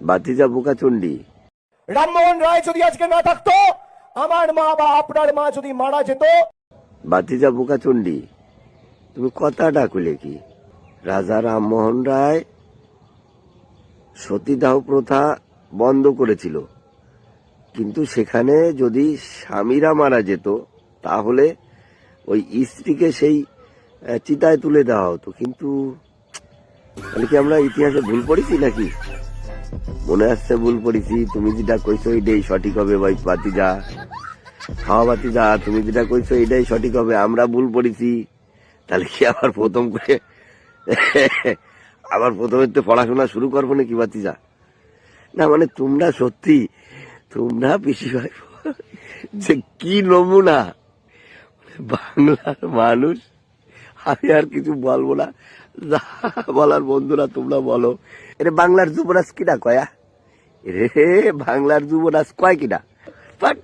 বাতিজা বোকাচন্ডী। রামমোহন রায় যদি আজকে না থাকতো, আমার মা বা আপনার মা যদি মারা যেত। বাতিজা বোকাচন্ডী, তুমি কথাটা কইলে কি? রাজা রামমোহন রায় সতীদাহ প্রথা বন্ধ করেছিল, কিন্তু সেখানে যদি স্বামীরা মারা যেত তাহলে ওই স্ত্রীকে সেই চিতায় তুলে দেওয়া হতো। কিন্তু তাহলে কি আমরা ইতিহাসে ভুল পড়েছি নাকি? মনে আসছে ভুল পড়েছি। তুমি যেটা কইছো এটাই সঠিক হবে ভাই বাতিজা। খাওয়া বাতিজা, তুমি যেটা কইছো এটাই সঠিক হবে। আমরা ভুল পড়েছি। তাহলে কি আবার প্রথমে তো পড়াশোনা শুরু করবো নাকি বাতিজা? না মানে তোমরা সত্যি, তোমরা বেশি যে কি নমুনা বাংলার মানুষ। আমি আর কিছু বলবো না, যা বলার বন্ধুরা তোমরা বলো। এটা বাংলার যুবরাজ কিনা কয়া রে? বাংলার যুবরাজ কয় কিনা? বাট